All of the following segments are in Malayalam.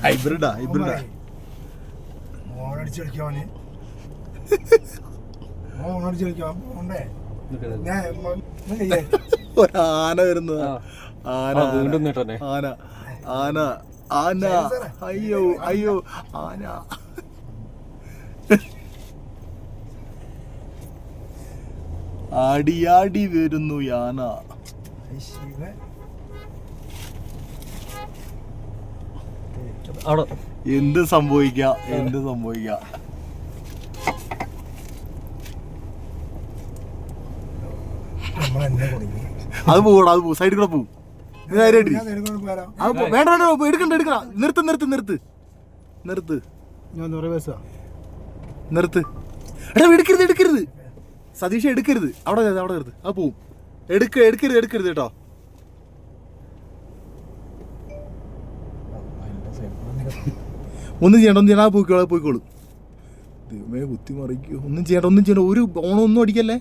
ഹൈബ്രിഡാ ഒരാന വരുന്നതാ. ആന ആന ആന ആന അയ്യോ അയ്യോ ആന. ആടിയാടി വരുന്നു യാന. എന്ത് സംഭവിക്കാം, എന്ത് സംഭവിക്കാം. അത് പോകണം, അത് പോകും, സൈഡിൽ കൂടെ പോകും. വേണ്ട വേണ്ട എടുക്കണ്ട എടുക്കണ. നിർത്ത് നിർത്ത് നിർത്ത് നിർത്ത് നിർത്ത്. എടാ എടുക്കരുത് എടുക്കരുത് സതീഷ്, എടുക്കരുത്. അവിടെ അവിടെ നിർത്ത്, അത് പോവും. എടുക്കരുത് എടുക്കരുത് കേട്ടോ. ഒന്നും ചെയ്യണ്ട, ഒന്നും ചെയ്യണ്ട, പോയിക്കോളൂ പോയിക്കോളൂ. ദൈവമേ കുത്തി മറിക്കൂ. ഒന്നും ചെയ്യണ്ട, ഒന്നും ചെയ്യണ്ട. ഒരു ഓണമൊന്നും അടിക്കല്ലേ,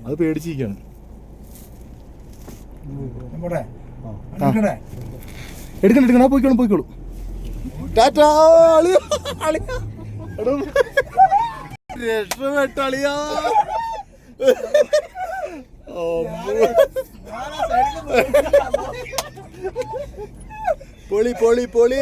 അത് പേടിച്ചിരിക്കാണ്. എടുക്കണ്ട എടുക്കണ, പോയിക്കോളും പോയിക്കോളും. ടാറ്റാ രക്ഷപ്പെട്ടാളിയാ. പൊളി പൊളി പൊളി.